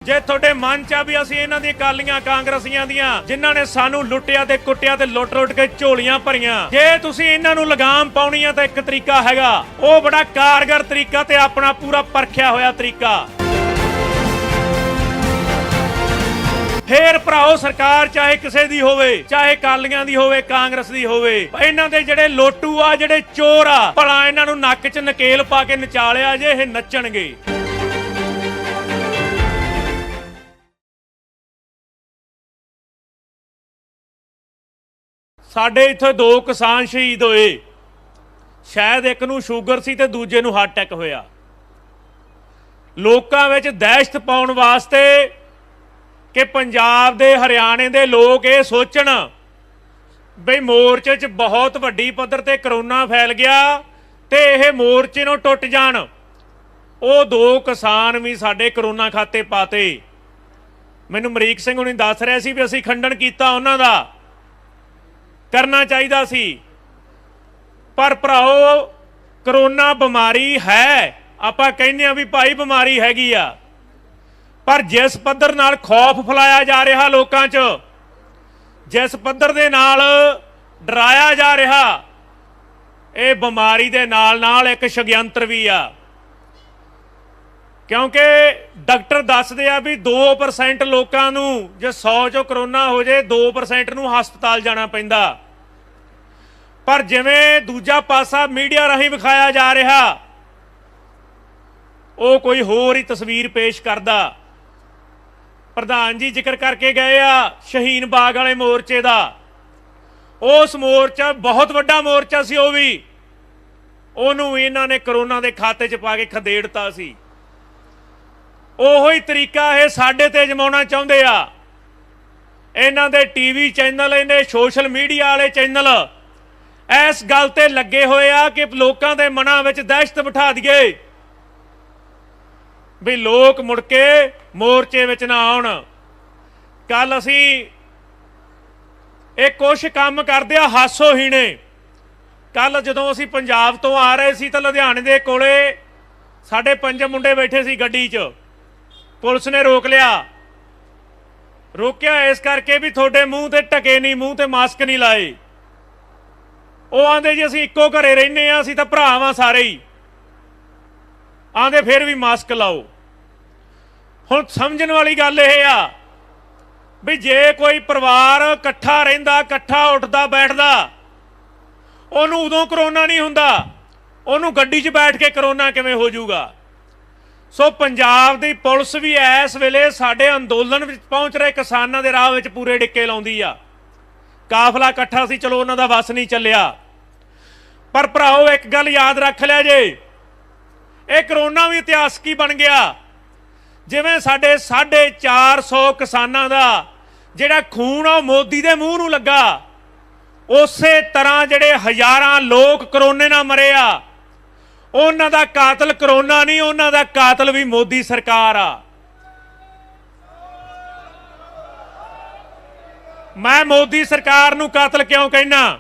ਜੇ ਤੁਹਾਡੇ ਮਨ ਚ ਆ ਵੀ ਅਸੀਂ ਇਹਨਾਂ ਦੀ ਅਕਾਲੀਆਂ ਕਾਂਗਰਸੀਆਂ ਦੀਆਂ ਜਿਨ੍ਹਾਂ ਨੇ ਸਾਨੂੰ ਲੁੱਟਿਆ ਤੇ ਕੁੱਟਿਆ ਤੇ ਲੁੱਟ ਕੇ ਝੋਲੀਆਂ ਭਰੀਆਂ, ਜੇ ਤੁਸੀਂ ਇਹਨਾਂ ਨੂੰ ਲਗਾਮ ਪਾਉਣੀ ਆ ਤਾਂ ਇੱਕ ਤਰੀਕਾ ਹੈਗਾ, ਉਹ ਬੜਾ ਕਾਰਗਰ ਤਰੀਕਾ ਤੇ ਆਪਣਾ ਪੂਰਾ ਪਰਖਿਆ ਹੋਇਆ ਤਰੀਕਾ। ਫੇਰ ਭਰਾਓ ਸਰਕਾਰ ਚਾਹੇ ਕਿਸੇ ਦੀ ਹੋਵੇ, ਚਾਹੇ ਅਕਾਲੀਆਂ ਦੀ ਹੋਵੇ, ਕਾਂਗਰਸ ਦੀ ਹੋਵੇ, ਇਹਨਾਂ ਦੇ ਜਿਹੜੇ ਲੋਟੂ ਆ, ਜਿਹੜੇ ਚੋਰ ਆ, ਭਲਾ ਇਹਨਾਂ ਨੂੰ ਨੱਕ 'ਚ ਨਕੇਲ ਪਾ ਕੇ ਨਚਾਲਿਆ ਜੇ ਇਹ ਨੱਚਣਗੇ। ਸਾਡੇ ਇੱਥੇ 2 ਕਿਸਾਨ ਸ਼ਹੀਦ ਹੋਏ, ਸ਼ਾਇਦ ਇੱਕ ਨੂੰ ਸ਼ੂਗਰ ਸੀ ਤੇ ਦੂਜੇ ਨੂੰ ਹਾਰਟ ਅਟੈਕ ਹੋਇਆ। ਲੋਕਾਂ ਵਿੱਚ ਦਹਿਸ਼ਤ ਪਾਉਣ ਵਾਸਤੇ ਕਿ ਪੰਜਾਬ ਦੇ ਹਰਿਆਣੇ ਦੇ ਲੋਕ ਇਹ ਸੋਚਣ ਬਈ ਮੋਰਚੇ 'ਚ ਬਹੁਤ ਵੱਡੀ ਪੱਧਰ ਤੇ ਕਰੋਨਾ ਫੈਲ ਗਿਆ ਤੇ ਇਹ ਮੋਰਚੇ ਨੂੰ ਟੁੱਟ ਜਾਣ। ਉਹ 2 ਕਿਸਾਨ ਵੀ ਸਾਡੇ ਕਰੋਨਾ ਖਾਤੇ ਪਾਤੇ। ਮੈਨੂੰ ਅਮਰੀਕ ਸਿੰਘ ਹੁਣੀ ਦੱਸ ਰਿਹਾ ਸੀ ਵੀ ਅਸੀਂ ਖੰਡਨ ਕੀਤਾ, ਉਹਨਾਂ ਦਾ ਕਰਨਾ ਚਾਹੀਦਾ ਸੀ। ਪਰ ਭਰਾਓ ਕਰੋਨਾ ਬਿਮਾਰੀ ਹੈ, ਆਪਾਂ ਕਹਿੰਦੇ ਆ ਵੀ ਭਾਈ ਬਿਮਾਰੀ ਹੈਗੀ ਆ, ਪਰ ਜਿਸ ਪੱਧਰ ਨਾਲ ਖੌਫ ਫੈਲਾਇਆ ਜਾ ਰਿਹਾ ਲੋਕਾਂ 'ਚ, ਜਿਸ ਪੱਧਰ ਦੇ ਨਾਲ ਡਰਾਇਆ ਜਾ ਰਿਹਾ, ਇਹ ਬਿਮਾਰੀ ਦੇ ਨਾਲ ਇੱਕ ਸ਼ਗਯੰਤਰ ਵੀ ਆ। ਕਿਉਂਕਿ ਡਾਕਟਰ ਦੱਸਦੇ ਆ ਵੀ 2% ਲੋਕਾਂ ਨੂੰ ਜੇ 100 ਚੋਂ ਕਰੋਨਾ ਹੋ ਜਾਏ 2% ਨੂੰ ਹਸਪਤਾਲ ਜਾਣਾ ਪੈਂਦਾ। ਪਰ ਜਿਵੇਂ ਦੂਜਾ ਪਾਸਾ ਮੀਡੀਆ ਰਾਹੀਂ ਵਿਖਾਇਆ ਜਾ ਰਿਹਾ, ਉਹ ਕੋਈ ਹੋਰ ਹੀ ਤਸਵੀਰ ਪੇਸ਼ ਕਰਦਾ। ਪ੍ਰਧਾਨ ਜੀ ਜ਼ਿਕਰ ਕਰਕੇ ਗਏ ਆ ਸ਼ਹੀਨ ਬਾਗ ਵਾਲੇ ਮੋਰਚੇ ਦਾ। ਉਸ ਮੋਰਚਾ ਬਹੁਤ ਵੱਡਾ ਮੋਰਚਾ ਸੀ, ਉਹ ਵੀ ਉਹਨੂੰ ਇਹਨਾਂ ਨੇ ਕਰੋਨਾ ਦੇ ਖਾਤੇ 'ਚ ਪਾ ਕੇ ਖਦੇੜਤਾ ਸੀ। ਉਹੋ ਹੀ ਤਰੀਕਾ ਇਹ ਸਾਡੇ ਤੇ ਜਮਾਉਣਾ ਚਾਹੁੰਦੇ ਆ। ਇਹਨਾਂ ਦੇ ਟੀਵੀ ਚੈਨਲ, ਇਹਨੇ ਸੋਸ਼ਲ ਮੀਡੀਆ ਵਾਲੇ ਚੈਨਲ ਇਸ ਗੱਲ ਤੇ ਲੱਗੇ ਹੋਏ ਆ ਕਿ ਲੋਕਾਂ ਦੇ ਮਨਾਂ ਵਿੱਚ ਦਹਿਸ਼ਤ ਬਿਠਾ ਦਈਏ ਵੀ ਲੋਕ ਮੁੜ ਕੇ ਮੋਰਚੇ ਵਿੱਚ ਨਾ ਆਉਣ। ਕੱਲ ਅਸੀਂ ਇਹ ਕੁਛ ਕੰਮ ਕਰਦੇ ਆ ਹਾਸੋਹੀਣੇ। ਕੱਲ ਜਦੋਂ ਅਸੀਂ ਪੰਜਾਬ ਤੋਂ ਆ ਰਹੇ ਸੀ ਤਾਂ ਲੁਧਿਆਣੇ ਦੇ ਕੋਲੇ ਸਾਡੇ 5 ਮੁੰਡੇ ਬੈਠੇ ਸੀ ਗੱਡੀ 'ਚ। ਪੁਲਿਸ ਨੇ ਰੋਕ ਲਿਆ। ਰੋਕਿਆ ਇਸ ਕਰਕੇ ਵੀ ਤੁਹਾਡੇ ਮੂੰਹ ਤੇ ਢਕੇ ਨਹੀਂ, ਮੂੰਹ ਤੇ ਮਾਸਕ ਨਹੀਂ ਲਾਏ। ਉਹ ਆਂਦੇ ਜੀ ਅਸੀਂ ਇੱਕੋ ਘਰੇ ਰਹਿੰਦੇ ਆ, ਅਸੀਂ ਤਾਂ ਭਰਾ ਵਾਂ ਸਾਰੇ ਹੀ। ਆਂਦੇ ਫਿਰ ਵੀ ਮਾਸਕ ਲਾਓ। ਹੁਣ ਸਮਝਣ ਵਾਲੀ ਗੱਲ ਇਹ ਆ ਵੀ ਜੇ ਕੋਈ ਪਰਿਵਾਰ ਇਕੱਠਾ ਰਹਿੰਦਾ, ਇਕੱਠਾ ਉੱਠਦਾ ਬੈਠਦਾ, ਉਹਨੂੰ ਉਦੋਂ ਕਰੋਨਾ ਨਹੀਂ ਹੁੰਦਾ, ਉਹਨੂੰ ਗੱਡੀ 'ਚ ਬੈਠ ਕੇ ਕਰੋਨਾ ਕਿਵੇਂ ਹੋ ਜਾਊਗਾ। ਸੋ ਪੰਜਾਬ ਦੀ ਪੁਲਿਸ ਵੀ ਇਸ ਵੇਲੇ ਸਾਡੇ ਅੰਦੋਲਨ ਵਿੱਚ ਪਹੁੰਚ ਰਹੇ ਕਿਸਾਨਾਂ ਦੇ ਰਾਹ ਵਿੱਚ ਪੂਰੇ ਡਿੱਕੇ ਲਾਉਂਦੀ ਆ। ਕਾਫਲਾ ਇਕੱਠਾ ਸੀ, ਚਲੋ ਉਹਨਾਂ ਦਾ ਵੱਸ ਨਹੀਂ ਚੱਲਿਆ। ਪਰ ਭਰਾਓ ਇੱਕ ਗੱਲ ਯਾਦ ਰੱਖ ਲਿਆ ਜੇ, ਇਹ ਕਰੋਨਾ ਵੀ ਇਤਿਹਾਸਕੀ ਬਣ ਗਿਆ। ਜਿਵੇਂ ਸਾਡੇ 450 ਕਿਸਾਨਾਂ ਦਾ ਜਿਹੜਾ ਖੂਨ ਆ ਉਹ ਮੋਦੀ ਦੇ ਮੂੰਹ ਨੂੰ ਲੱਗਾ, ਉਸੇ ਤਰ੍ਹਾਂ ਜਿਹੜੇ ਹਜ਼ਾਰਾਂ ਲੋਕ ਕਰੋਨੇ ਨਾਲ ਮਰੇ ਆ, ਉਹਨਾਂ ਦਾ ਕਾਤਲ ਕਰੋਨਾ ਨਹੀਂ, ਉਹਨਾਂ ਦਾ ਕਾਤਲ ਵੀ ਮੋਦੀ ਸਰਕਾਰ ਆ। ਮੈਂ ਮੋਦੀ ਸਰਕਾਰ ਨੂੰ ਕਾਤਲ ਕਿਉਂ ਕਹਿਣਾ?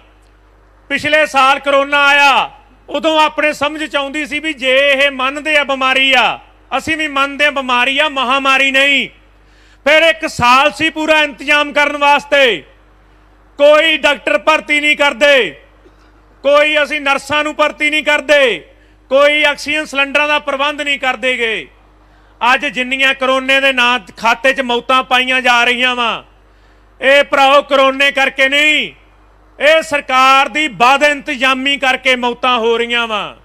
ਪਿਛਲੇ ਸਾਲ ਕਰੋਨਾ ਆਇਆ, ਉਦੋਂ ਆਪਣੇ ਸਮਝ 'ਚ ਆਉਂਦੀ ਸੀ ਵੀ ਜੇ ਇਹ ਮੰਨਦੇ ਆ ਬਿਮਾਰੀ ਆ, ਅਸੀਂ ਵੀ ਮੰਨਦੇ ਆ ਬਿਮਾਰੀ ਆ, ਮਹਾਮਾਰੀ ਨਹੀਂ। ਫਿਰ 1 ਸਾਲ ਸੀ ਪੂਰਾ ਇੰਤਜ਼ਾਮ ਕਰਨ ਵਾਸਤੇ। ਕੋਈ ਡਾਕਟਰ ਭਰਤੀ ਨਹੀਂ ਕਰਦੇ, ਕੋਈ ਅਸੀਂ ਨਰਸਾਂ ਨੂੰ ਭਰਤੀ ਨਹੀਂ ਕਰਦੇ, ਕੋਈ ਆਕਸੀਜਨ ਸਿਲੰਡਰਾਂ ਦਾ ਪ੍ਰਬੰਧ ਨਹੀਂ ਕਰਦੇਗੇ। ਅੱਜ ਜਿੰਨੀਆਂ ਕਰੋਨੇ ਦੇ ਨਾਂ ਖਾਤੇ 'ਚ ਮੌਤਾਂ ਪਾਈਆਂ ਜਾ ਰਹੀਆਂ ਵਾ, ਇਹ ਭਰਾਓ ਕਰੋਨੇ ਕਰਕੇ ਨਹੀਂ, ਇਹ ਸਰਕਾਰ ਦੀ ਬਦ ਇੰਤਜ਼ਾਮੀ ਕਰਕੇ ਮੌਤਾਂ ਹੋ ਰਹੀਆਂ ਵਾ।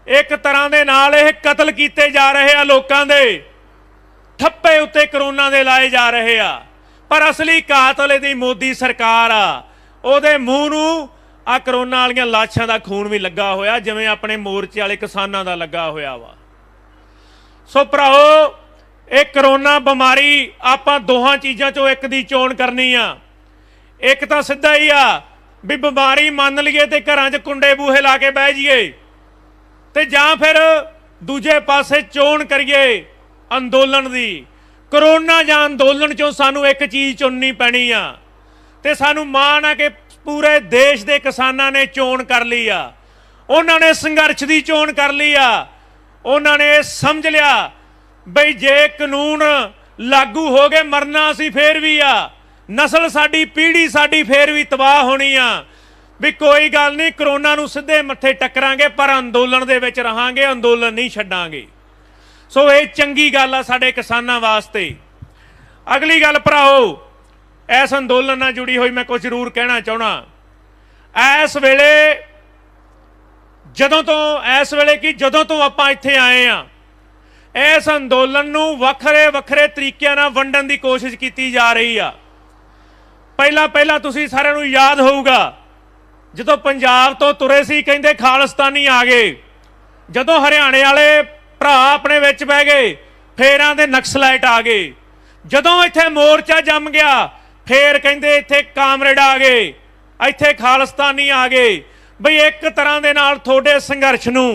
ਇੱਕ ਤਰ੍ਹਾਂ ਦੇ ਨਾਲ ਇਹ ਕਤਲ ਕੀਤੇ ਜਾ ਰਹੇ ਆ, ਲੋਕਾਂ ਦੇ ਠੱਪੇ ਉੱਤੇ ਕਰੋਨਾ ਦੇ ਲਾਏ ਜਾ ਰਹੇ ਆ। ਪਰ ਅਸਲੀ ਕਾਤਲ ਇਹਦੀ ਮੋਦੀ ਸਰਕਾਰ ਆ। ਉਹਦੇ ਮੂੰਹ ਨੂੰ ਆ ਕਰੋਨਾ ਵਾਲੀਆਂ ਲਾਸ਼ਾਂ ਦਾ ਖੂਨ ਵੀ ਲੱਗਾ ਹੋਇਆ, ਜਿਵੇਂ ਆਪਣੇ ਮੋਰਚੇ ਵਾਲੇ ਕਿਸਾਨਾਂ ਦਾ ਲੱਗਾ ਹੋਇਆ ਵਾ। ਸੋ ਭਰਾਓ ਇਹ ਕਰੋਨਾ ਬਿਮਾਰੀ, ਆਪਾਂ ਦੋਹਾਂ ਚੀਜ਼ਾਂ ਚੋਂ ਇੱਕ ਦੀ ਚੋਣ ਕਰਨੀ ਆ। ਇੱਕ ਤਾਂ ਸਿੱਧਾ ਹੀ ਆ ਵੀ ਬਿਮਾਰੀ ਮੰਨ ਲਈਏ ਤੇ ਘਰਾਂ 'ਚ ਕੁੰਡੇ ਬੂਹੇ ਲਾ ਕੇ ਬਹਿ ਜਾਈਏ, ਤੇ ਜਾਂ ਫਿਰ ਦੂਜੇ ਪਾਸੇ ਚੋਣ ਕਰੀਏ ਅੰਦੋਲਨ ਦੀ। ਕਰੋਨਾ ਜਾਂ ਅੰਦੋਲਨ 'ਚੋਂ ਸਾਨੂੰ ਇੱਕ ਚੀਜ਼ ਚੁਣਨੀ ਪੈਣੀ ਆ, ਤੇ ਸਾਨੂੰ ਮਾਣ ਆ ਕਿ ਪੂਰੇ ਦੇਸ਼ ਦੇ ਕਿਸਾਨਾਂ ਨੇ ਚੋਣ ਕਰ ਲਈ ਆ। ਉਹਨਾਂ ਨੇ ਸੰਘਰਸ਼ ਦੀ ਚੋਣ ਕਰ ਲਈ ਆ। ਉਹਨਾਂ ਨੇ ਸਮਝ ਲਿਆ ਬਈ ਜੇ ਕਾਨੂੰਨ लागू हो गए, मरना असी फिर भी आ, नस्ल साडी पीढ़ी साडी फिर भी तबाह होनी आ। भी कोई गल नहीं, करोना नूं सिद्धे मत्थे टकरांगे पर अंदोलन दे विच रहांगे, अंदोलन नहीं छड्डांगे। सो ये चंगी गल आ साडे किसानां वास्ते। अगली गल भराओ, इस अंदोलन नाल जुड़ी हुई मैं कुछ जरूर कहना चाहना। इस वेले जदों तो आपां इत्थे आए आ, इस अंदोलन नूं वखरे वखरे तरीकिਆਂ ਨਾਲ ਵੰਡਣ ਦੀ कोशिश की जा रही आ। पहला तुसीं सारिਆਂ नूं याद होऊगा, ਜਦੋਂ पंजाब तो तुरे सी ਕਹਿੰਦੇ खालिस्तानी आ गए, ਜਦੋਂ हरियाणे वाले भरा अपने विच बह गए फिर आंदे नक्सलाइट आ गए, ਜਦੋਂ इत्थे मोर्चा जम गया फिर ਕਹਿੰਦੇ इत्थे कामरेड आ गए, इत्थे खालिस्तानी आ गए। बई एक तरह दे नाल थोड़े संघर्ष नूं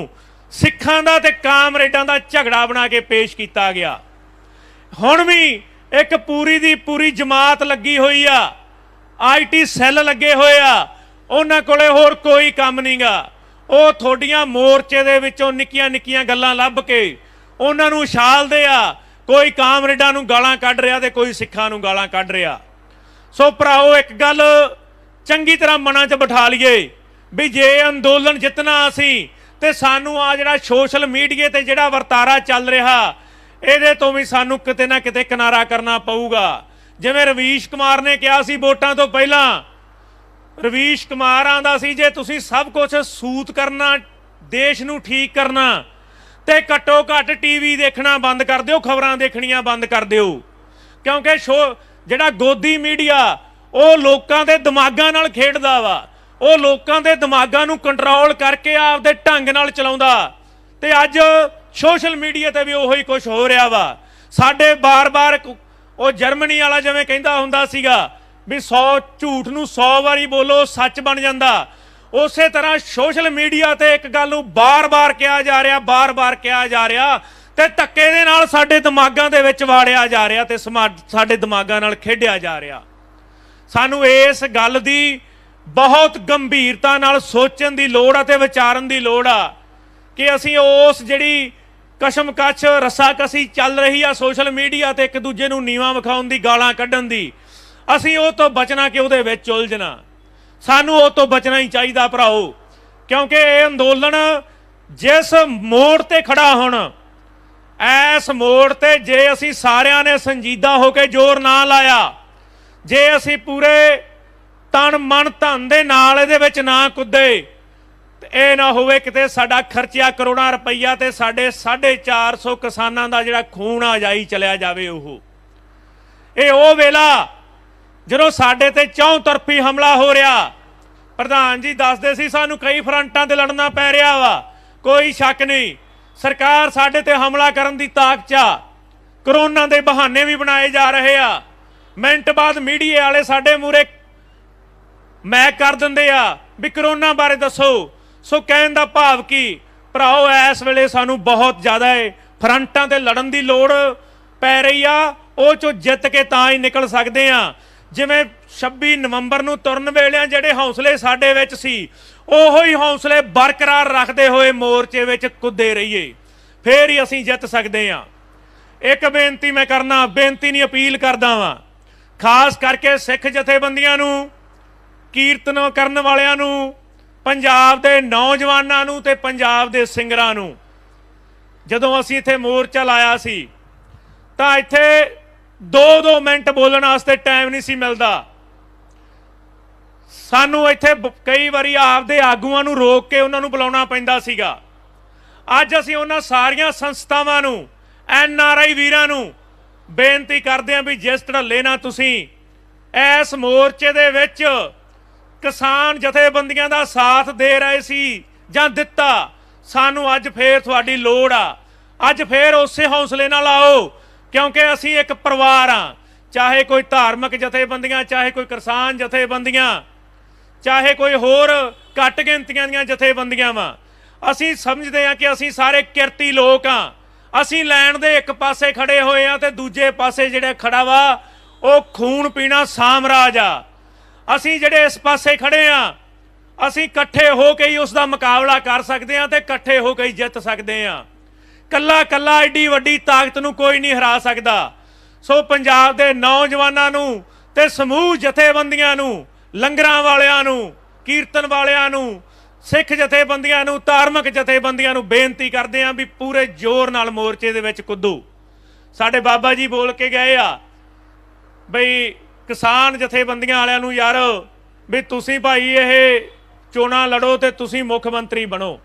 सिखां दा ते कामरेडां दा झगड़ा बना के पेश किया गया। हुण भी एक पूरी दी पूरी जमात लगी हुई आ, IT सैल लगे हुए आ, उन्हां कोले होर कोई काम नहीं गा। ਉਹ थोड़ियां मोर्चे दे विचों निक्कियां निक्कियां गल्लां लभ के उन्हां नूं उछालदे आ, कोई कामरेडां नूं गालां कढ रिहा ते कोई सिखां नूं गालां कढ रिहा। सो भराओ एक गल चंगी तरह मनां 'च बिठा लईए भी जे अंदोलन जितना असी ते सानू आ जिहड़ा सोशल मीडिया ते जिहड़ा वरतारा चल रहा इहदे तो भी सानू किते ना किते किनारा करना पऊगा। जिवें रवीश कुमार ने कहा सी वोटां तो पहला, रवीश कुमार आंदा सी जे तुसीं सब कुछ सूत करना, देश नूं ठीक करना ते घट्टो घट्ट TV देखना बंद कर दिओ, खबरां देखणियां बंद कर दिओ, क्योंकि जिहड़ा गोदी मीडिया ਉਹ ਲੋਕਾਂ ਦੇ ਦਿਮਾਗਾਂ ਨਾਲ ਖੇਡਦਾ ਵਾ, ਉਹ ਲੋਕਾਂ ਦੇ ਦਿਮਾਗਾਂ ਨੂੰ ਕੰਟਰੋਲ ਕਰਕੇ ਆਪਦੇ ਢੰਗ ਨਾਲ ਚਲਾਉਂਦਾ। ਤੇ ਅੱਜ ਸੋਸ਼ਲ ਮੀਡੀਆ ਤੇ ਵੀ ਉਹੀ ਕੁਝ ਹੋ ਰਿਹਾ ਵਾ। ਸਾਡੇ ਬਾਰ-ਬਾਰ ਉਹ ਜਰਮਨੀ ਵਾਲਾ ਜਿਵੇਂ ਕਹਿੰਦਾ ਹੁੰਦਾ ਸੀਗਾ ਵੀ 100 ਝੂਠ ਨੂੰ 100 ਵਾਰੀ ਬੋਲੋ ਸੱਚ ਬਣ ਜਾਂਦਾ, ਉਸੇ ਤਰ੍ਹਾਂ ਸੋਸ਼ਲ ਮੀਡੀਆ ਤੇ ਇੱਕ ਗੱਲ ਨੂੰ ਬਾਰ-ਬਾਰ ਕਿਹਾ ਜਾ ਰਿਹਾ, ਬਾਰ-ਬਾਰ ਕਿਹਾ ਜਾ ਰਿਹਾ ਤੇ ਧੱਕੇ ਦੇ ਨਾਲ ਸਾਡੇ ਦਿਮਾਗਾਂ ਦੇ ਵਿੱਚ ਵਾੜਿਆ ਜਾ ਰਿਹਾ ਤੇ ਸਾਡੇ ਦਿਮਾਗਾਂ ਨਾਲ ਖੇਡਿਆ ਜਾ ਰਿਹਾ। सानू इस गल की बहुत गंभीरता नाल सोचण की लोड़ आ ते विचारन की लोड़ आ कि असीं उस जिहड़ी कशमकश रस्साकसी चल रही आ सोशल मीडिया ते एक दूजे नूं नीवां विखाउण दी, गालां कढण दी, असीं उह तों बचना कि उहदे विच उलझना। सानू उह तों बचना ही चाहीदा भराओ, क्योंकि ये अंदोलन जिस मोड़ ते खड़ा हुण, इस मोड़ ते जे असीं सारिआं ने संजीदा होकर जोर ना लाया, जे असी पूरे तन मन धन दे नाल इहदे विच ना कुद्दे ते इह ना होवे किते साडा खर्चिया करोड़ां रुपईया ते साडे 450 किसानां दा जिहड़ा खून आ जाई चलिया जावे। इह ओह वेला जदों साडे ते चौं तरफी हमला हो रहा। प्रधान जी दसदे सी सानू कई फ्रंटां ते लड़ना पै रिहा वा, कोई शक नहीं सरकार साडे ते हमला करन दी ताक च आ, करोना दे बहाने भी बनाए जा रहे आ। मिनट बाद मीडिया वाले साडे मूहरे मैक कर दिंदे आ भी करोना बारे दसो। सो कहण दा भाव की भराओ इस वेले सानू बहुत ज़्यादा फ्रंटां ते लड़न दी लोड़ पै रही आ, ਉਹ ਚੋਂ ਜਿੱਤ ਕੇ ਤਾਂ ਹੀ ਨਿਕਲ ਸਕਦੇ ਆ। ਜਿਵੇਂ 26 ਨਵੰਬਰ ਨੂੰ ਤੁਰਨ ਵੇਲੇ ਜਿਹੜੇ ਹੌਸਲੇ ਸਾਡੇ ਵਿੱਚ ਸੀ ਉਹੋ ਹੀ ਹੌਸਲੇ ਬਰਕਰਾਰ ਰੱਖਦੇ ਹੋਏ ਮੋਰਚੇ ਵਿੱਚ ਕੁੱਦੇ ਰਹੀਏ, ਫੇਰ ਹੀ ਅਸੀਂ ਜਿੱਤ ਸਕਦੇ ਆ। ਇੱਕ ਬੇਨਤੀ ਮੈਂ ਕਰਨਾ, ਬੇਨਤੀ ਨਹੀਂ ਅਪੀਲ ਕਰਦਾ ਵਾਂ, ਖਾਸ ਕਰਕੇ ਸਿੱਖ ਜਥੇਬੰਦੀਆਂ ਨੂੰ, ਕੀਰਤਨ ਕਰਨ ਵਾਲਿਆਂ ਨੂੰ, ਪੰਜਾਬ ਦੇ ਨੌਜਵਾਨਾਂ ਨੂੰ ਤੇ ਪੰਜਾਬ ਦੇ ਸਿੰਗਰਾਂ ਨੂੰ। ਜਦੋਂ ਅਸੀਂ ਇੱਥੇ ਮੋਰਚਾ ਲਾਇਆ ਸੀ ਤਾਂ ਇੱਥੇ 2-2 ਮਿੰਟ ਬੋਲਣ ਵਾਸਤੇ ਟਾਈਮ ਨਹੀਂ ਸੀ ਮਿਲਦਾ। ਸਾਨੂੰ ਇੱਥੇ ਕਈ ਵਾਰੀ ਆਪਦੇ ਆਗੂਆਂ ਨੂੰ ਰੋਕ ਕੇ ਉਹਨਾਂ ਨੂੰ ਬੁਲਾਉਣਾ ਪੈਂਦਾ ਸੀਗਾ। ਅੱਜ ਅਸੀਂ ਉਹਨਾਂ ਸਾਰੀਆਂ ਸੰਸਥਾਵਾਂ ਨੂੰ, NRI ਵੀਰਾਂ ਨੂੰ ਬੇਨਤੀ ਕਰਦੇ ਹਾਂ ਵੀ ਜਿਸ ਢੱਲੇ ਨਾਲ ਤੁਸੀਂ ਇਸ ਮੋਰਚੇ ਦੇ ਵਿੱਚ ਕਿਸਾਨ ਜਥੇਬੰਦੀਆਂ ਦਾ ਸਾਥ ਦੇ ਰਹੇ ਸੀ ਜਾਂ ਦਿੱਤਾ, ਸਾਨੂੰ ਅੱਜ ਫੇਰ ਤੁਹਾਡੀ ਲੋੜ ਆ। ਅੱਜ ਫੇਰ ਉਸੇ ਹੌਸਲੇ ਨਾਲ ਆਓ, क्योंकि असी एक परिवार हाँ। चाहे कोई धार्मिक जथेबंदियां, चाहे कोई किसान जथेबंदियां, चाहे कोई होर घट गिनतियां दीयां जथेबंदियां वा, असी समझते हैं कि असी सारे किरती लोग हाँ। असी लैन दे एक पासे खड़े होए हाँ ते दूजे पासे जिहड़ा खड़ा वा वो खून पीना सामराज आ। असी जिहड़े इस पासे खड़े हाँ असी इकट्ठे हो के ही उसका मुकाबला कर सकते हैं ते इकट्ठे हो के ही जित सकते हैं। कल्ला कल्ला एडी वड्डी ताकत नूं कोई नहीं हरा सकदा। ਸੋ ਪੰਜਾਬ ਦੇ ਨੌਜਵਾਨਾਂ ਨੂੰ ਤੇ ਸਮੂਹ ਜਥੇਬੰਦੀਆਂ ਨੂੰ, ਲੰਗਰਾਂ ਵਾਲਿਆਂ ਨੂੰ, ਕੀਰਤਨ ਵਾਲਿਆਂ ਨੂੰ, ਸਿੱਖ ਜਥੇਬੰਦੀਆਂ ਨੂੰ, ਧਾਰਮਿਕ ਜਥੇਬੰਦੀਆਂ ਨੂੰ ਬੇਨਤੀ ਕਰਦੇ ਆਂ ਵੀ ਪੂਰੇ ਜ਼ੋਰ ਨਾਲ ਮੋਰਚੇ ਦੇ ਵਿੱਚ ਕੁੱਦੋ। ਸਾਡੇ ਬਾਬਾ ਜੀ ਬੋਲ ਕੇ ਗਏ ਆ ਬਈ ਕਿਸਾਨ ਜਥੇਬੰਦੀਆਂ ਵਾਲਿਆਂ ਨੂੰ, ਯਾਰ ਵੀ ਤੁਸੀਂ ਭਾਈ ਇਹ ਚੋਣਾਂ ਲੜੋ ਤੇ ਤੁਸੀਂ ਮੁੱਖ ਮੰਤਰੀ ਬਣੋ।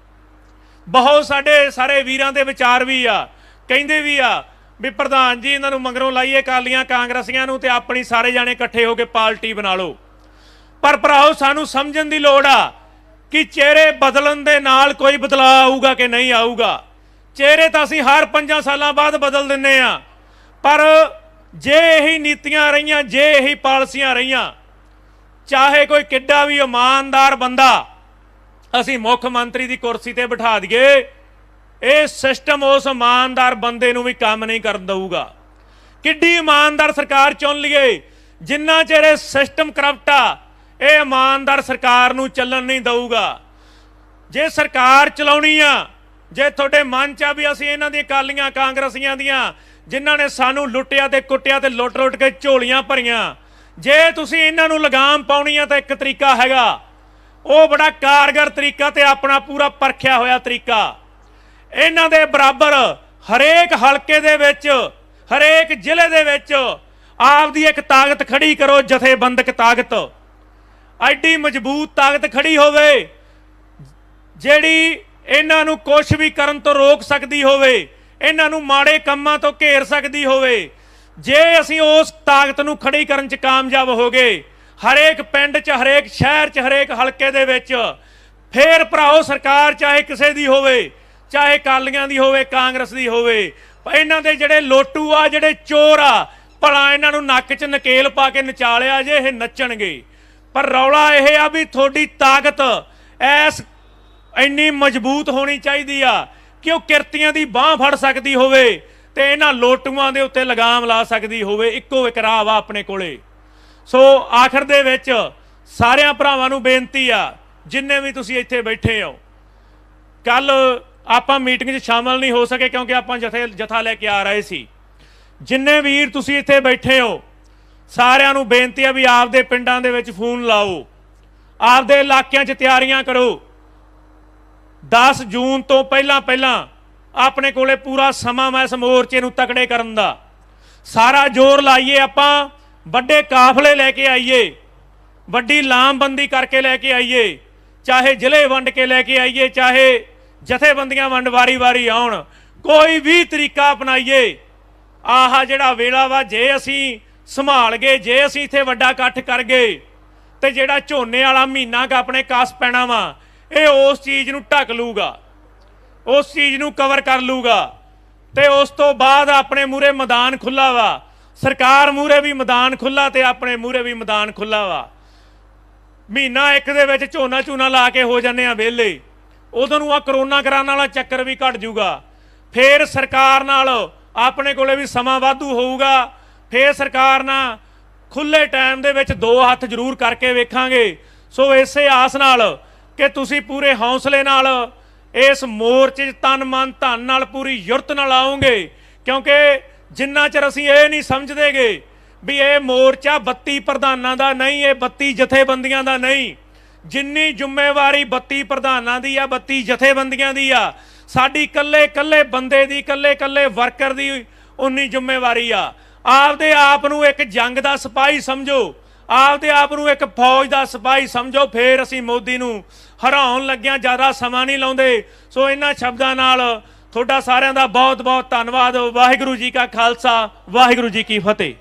ਬਹੁਤ ਸਾਡੇ ਸਾਰੇ ਵੀਰਾਂ ਦੇ ਵਿਚਾਰ ਵੀ ਆ, ਕਹਿੰਦੇ ਵੀ ਆ ਵੀ ਪ੍ਰਧਾਨ ਜੀ ਇਹਨਾਂ ਨੂੰ ਮਗਰੋਂ ਲਾਈਏ ਅਕਾਲੀਆਂ ਕਾਂਗਰਸੀਆਂ ਨੂੰ ਤੇ ਆਪਣੀ ਸਾਰੇ ਜਾਣੇ ਇਕੱਠੇ ਹੋ ਕੇ ਪਾਰਟੀ ਬਣਾ ਲਓ। ਪਰ ਭਰਾਓ ਸਾਨੂੰ ਸਮਝਣ ਦੀ ਲੋੜ ਆ ਕਿ ਚਿਹਰੇ ਬਦਲਣ ਦੇ ਨਾਲ ਕੋਈ ਬਦਲਾਅ ਆਊਗਾ ਕਿ ਨਹੀਂ ਆਊਗਾ। ਚਿਹਰੇ ਤਾਂ ਅਸੀਂ ਹਰ 5 ਸਾਲਾਂ ਬਾਅਦ ਬਦਲ ਦਿੰਨੇ ਆ, ਪਰ ਜੇ ਇਹੀ ਨੀਤੀਆਂ ਰਹੀਆਂ, ਜੇ ਇਹੀ ਪਾਲਿਸੀਆਂ ਰਹੀਆਂ, ਚਾਹੇ ਕੋਈ ਕਿੱਡਾ ਵੀ ਇਮਾਨਦਾਰ ਬੰਦਾ ਅਸੀਂ ਮੁੱਖ ਮੰਤਰੀ ਦੀ ਕੁਰਸੀ ਤੇ ਬਿਠਾ ਦਈਏ, ਇਹ ਸਿਸਟਮ ਉਸ ਇਮਾਨਦਾਰ ਬੰਦੇ ਨੂੰ ਵੀ ਕੰਮ ਨਹੀਂ ਕਰਨ ਦਊਗਾ। ਕਿੱਡੀ ਇਮਾਨਦਾਰ ਸਰਕਾਰ ਚੁਣ ਲਈਏ, ਜਿੰਨਾ ਚਿਰ ਇਹ ਸਿਸਟਮ ਕਰਪਟ ਆ, ਇਹ ਇਮਾਨਦਾਰ ਸਰਕਾਰ ਨੂੰ ਚੱਲਣ ਨਹੀਂ ਦਊਗਾ। ਜੇ ਸਰਕਾਰ ਚਲਾਉਣੀ ਆ, ਜੇ ਤੁਹਾਡੇ ਮਨ 'ਚ ਆ ਵੀ ਅਸੀਂ ਇਹਨਾਂ ਦੀਆਂ ਅਕਾਲੀਆਂ ਕਾਂਗਰਸੀਆਂ ਦੀਆਂ ਜਿਨ੍ਹਾਂ ਨੇ ਸਾਨੂੰ ਲੁੱਟਿਆ ਤੇ ਕੁੱਟਿਆ ਤੇ ਲੁੱਟ ਕੇ ਝੋਲੀਆਂ ਭਰੀਆਂ, ਜੇ ਤੁਸੀਂ ਇਹਨਾਂ ਨੂੰ ਲਗਾਮ ਪਾਉਣੀ ਆ ਤਾਂ ਇੱਕ ਤਰੀਕਾ ਹੈਗਾ, ਉਹ ਬੜਾ ਕਾਰਗਰ ਤਰੀਕਾ ਤੇ ਆਪਣਾ ਪੂਰਾ ਪਰਖਿਆ ਹੋਇਆ ਤਰੀਕਾ। ਇਹਨਾਂ ਦੇ ਬਰਾਬਰ ਹਰੇਕ ਹਲਕੇ ਦੇ ਵਿੱਚ, ਹਰੇਕ ਜ਼ਿਲ੍ਹੇ ਦੇ ਵਿੱਚ ਆਪਦੀ ਇੱਕ ਤਾਕਤ ਖੜੀ ਕਰੋ, ਜਥੇਬੰਦਕ ਤਾਕਤ, ਐਡੀ ਮਜ਼ਬੂਤ ਤਾਕਤ ਖੜੀ ਹੋਵੇ ਜਿਹੜੀ ਇਹਨਾਂ ਨੂੰ ਕੁਝ ਵੀ ਕਰਨ ਤੋਂ ਰੋਕ ਸਕਦੀ ਹੋਵੇ, ਇਹਨਾਂ ਨੂੰ ਮਾੜੇ ਕੰਮਾਂ ਤੋਂ ਘੇਰ ਸਕਦੀ ਹੋਵੇ। ਜੇ ਅਸੀਂ ਉਸ ਤਾਕਤ ਨੂੰ ਖੜੀ ਕਰਨ 'ਚ ਕਾਮਯਾਬ ਹੋ ਗਏ, ਹਰੇਕ ਪਿੰਡ 'ਚ, ਹਰੇਕ ਸ਼ਹਿਰ 'ਚ, ਹਰੇਕ ਹਲਕੇ ਦੇ ਵਿੱਚ, ਫੇਰ ਭਰਾਓ ਸਰਕਾਰ ਚਾਹੇ ਕਿਸੇ ਦੀ ਹੋਵੇ, ਚਾਹੇ ਅਕਾਲੀਆਂ ਦੀ ਹੋਵੇ, ਕਾਂਗਰਸ ਦੀ ਹੋਵੇ, ਇਹਨਾਂ ਦੇ ਜਿਹੜੇ ਲੋਟੂ ਆ, ਜਿਹੜੇ ਚੋਰ ਆ, ਭਲਾ ਇਹਨਾਂ ਨੂੰ ਨੱਕ 'ਚ ਨਕੇਲ ਪਾ ਕੇ ਨਚਾਲਿਆ ਜੇ ਇਹ ਨੱਚਣਗੇ। ਪਰ ਰੌਲਾ ਇਹ ਆ ਵੀ ਤੁਹਾਡੀ ਤਾਕਤ ਐਸ ਇੰਨੀ ਮਜ਼ਬੂਤ ਹੋਣੀ ਚਾਹੀਦੀ ਆ ਕਿ ਉਹ ਕਿਰਤੀਆਂ ਦੀ ਬਾਹ ਫੜ ਸਕਦੀ ਹੋਵੇ ਤੇ ਇਹਨਾਂ ਲੋਟੂਆਂ ਦੇ ਉੱਤੇ ਲਗਾਮ ਲਾ ਸਕਦੀ ਹੋਵੇ। ਇੱਕੋ ਇੱਕ ਰਾਹ ਵਾ ਆਪਣੇ ਕੋਲੇ। ਸੋ ਆਖਰ ਦੇ ਵਿੱਚ ਸਾਰਿਆਂ ਭਰਾਵਾਂ ਨੂੰ ਬੇਨਤੀ ਆ, ਜਿੰਨੇ ਵੀ ਤੁਸੀਂ ਇੱਥੇ ਬੈਠੇ ਹੋ, ਕੱਲ ਆਪਾਂ ਮੀਟਿੰਗ 'ਚ ਸ਼ਾਮਲ ਨਹੀਂ ਹੋ ਸਕੇ ਕਿਉਂਕਿ ਆਪਾਂ ਜਥਾ ਲੈ ਕੇ ਆ ਰਹੇ ਸੀ। ਜਿੰਨੇ ਵੀਰ ਤੁਸੀਂ ਇੱਥੇ ਬੈਠੇ ਹੋ, ਸਾਰਿਆਂ ਨੂੰ ਬੇਨਤੀ ਆ ਵੀ ਆਪਦੇ ਪਿੰਡਾਂ ਦੇ ਵਿੱਚ ਫੋਨ ਲਾਓ, ਆਪਦੇ ਇਲਾਕਿਆਂ 'ਚ ਤਿਆਰੀਆਂ ਕਰੋ। 10 ਜੂਨ ਤੋਂ ਪਹਿਲਾਂ ਆਪਣੇ ਕੋਲੇ ਪੂਰਾ ਸਮਾਂ ਮੈਂ ਇਸ ਮੋਰਚੇ ਨੂੰ ਤਕੜੇ ਕਰਨ ਦਾ। ਸਾਰਾ ਜ਼ੋਰ ਲਾਈਏ, ਆਪਾਂ ਵੱਡੇ ਕਾਫਲੇ ਲੈ ਕੇ ਆਈਏ, ਵੱਡੀ ਲਾਮਬੰਦੀ ਕਰਕੇ ਲੈ ਕੇ ਆਈਏ, ਚਾਹੇ ਜ਼ਿਲ੍ਹੇ ਵੰਡ ਕੇ ਲੈ ਕੇ ਆਈਏ, ਚਾਹੇ ਜਥੇਬੰਦੀਆਂ ਵੰਡ ਵਾਰੀ ਆਉਣ, ਕੋਈ ਵੀ ਤਰੀਕਾ ਅਪਣਾਈਏ। ਆਹ ਜਿਹੜਾ ਵੇਲਾ ਵਾ, ਜੇ ਅਸੀਂ ਸੰਭਾਲ ਗਏ, ਜੇ ਅਸੀਂ ਇੱਥੇ ਵੱਡਾ ਇਕੱਠ ਕਰ ਗਏ ਤੇ ਜਿਹੜਾ ਝੋਨੇ ਵਾਲਾ ਮਹੀਨਾ ਕ ਆਪਣੇ ਕਸ ਪੈਣਾ ਵਾ, ਇਹ ਉਸ ਚੀਜ਼ ਨੂੰ ਢੱਕ ਲੂਗਾ, ਉਸ ਚੀਜ਼ ਨੂੰ ਕਵਰ ਕਰ ਲੂਗਾ। ਤੇ ਉਸ ਤੋਂ ਬਾਅਦ ਆਪਣੇ ਮੂਹਰੇ ਮੈਦਾਨ ਖੁੱਲਾ ਵਾ, ਸਰਕਾਰ ਮੂਹਰੇ ਵੀ ਮੈਦਾਨ ਖੁੱਲਾ ਤੇ ਆਪਣੇ ਮੂਹਰੇ ਵੀ ਮੈਦਾਨ ਖੁੱਲਾ ਵਾ। ਮਹੀਨਾ ਇੱਕ ਦੇ ਵਿੱਚ ਝੋਨਾ ਲਾ ਕੇ ਹੋ ਜਾਂਦੇ ਆ ਵਿਹਲੇ, ਉਦੋਂ ਨੂੰ ਆ ਕਰੋਨਾ ਕਰਾਉਣ ਵਾਲਾ ਚੱਕਰ ਵੀ ਘਟ ਜੂਗਾ। ਫੇਰ ਸਰਕਾਰ ਨਾਲ ਆਪਣੇ ਕੋਲੇ ਵੀ ਸਮਾਂ ਵਾਧੂ ਹੋਊਗਾ, ਫੇਰ ਸਰਕਾਰ ਨਾਲ ਖੁੱਲੇ ਟਾਈਮ ਦੇ ਵਿੱਚ 2 ਹੱਥ ਜ਼ਰੂਰ ਕਰਕੇ ਵੇਖਾਂਗੇ। ਸੋ ਇਸੇ ਆਸ ਨਾਲ ਕਿ ਤੁਸੀਂ ਪੂਰੇ ਹੌਸਲੇ ਨਾਲ ਇਸ ਮੋਰਚੇ 'ਚ ਤਨ ਮਨ ਧਨ ਨਾਲ ਪੂਰੀ ਯੁਰਤ ਨਾਲ ਆਓਗੇ, ਕਿਉਂਕਿ ਜਿੰਨਾ ਚਿਰ ਅਸੀਂ ਇਹ ਨਹੀਂ ਸਮਝਦੇਗੇ ਵੀ ਇਹ ਮੋਰਚਾ 32 ਪ੍ਰਧਾਨਾਂ ਦਾ ਨਹੀਂ, ਇਹ 32 ਜਥੇਬੰਦੀਆਂ ਦਾ ਨਹੀਂ। ਜਿੰਨੀ ਜ਼ਿੰਮੇਵਾਰੀ 32 ਪ੍ਰਧਾਨਾਂ ਦੀ ਆ, 32 ਜਥੇਬੰਦੀਆਂ ਦੀ ਆ, ਸਾਡੀ ਕੱਲੇ ਬੰਦੇ ਦੀ, ਕੱਲੇ ਵਰਕਰ ਦੀ ਉਨੀ ਜ਼ਿੰਮੇਵਾਰੀ ਆ। ਆਪਦੇ ਆਪ ਨੂੰ ਇੱਕ ਜੰਗ ਦਾ ਸਿਪਾਹੀ ਸਮਝੋ, ਆਪਦੇ ਆਪ ਨੂੰ ਇੱਕ ਫੌਜ ਦਾ ਸਿਪਾਹੀ ਸਮਝੋ, ਫੇਰ ਅਸੀਂ ਮੋਦੀ ਨੂੰ ਹਰਾਉਣ ਲੱਗਿਆਂ ਜ਼ਿਆਦਾ ਸਮਾਂ ਨਹੀਂ ਲਾਉਂਦੇ। ਸੋ ਇਹਨਾਂ ਸ਼ਬਦਾਂ ਨਾਲ ਤੁਹਾਡਾ ਸਾਰਿਆਂ ਦਾ ਬਹੁਤ ਬਹੁਤ ਧੰਨਵਾਦ। ਵਾਹਿਗੁਰੂ ਜੀ ਕਾ ਖਾਲਸਾ, ਵਾਹਿਗੁਰੂ ਜੀ ਕੀ ਫਤਿਹ।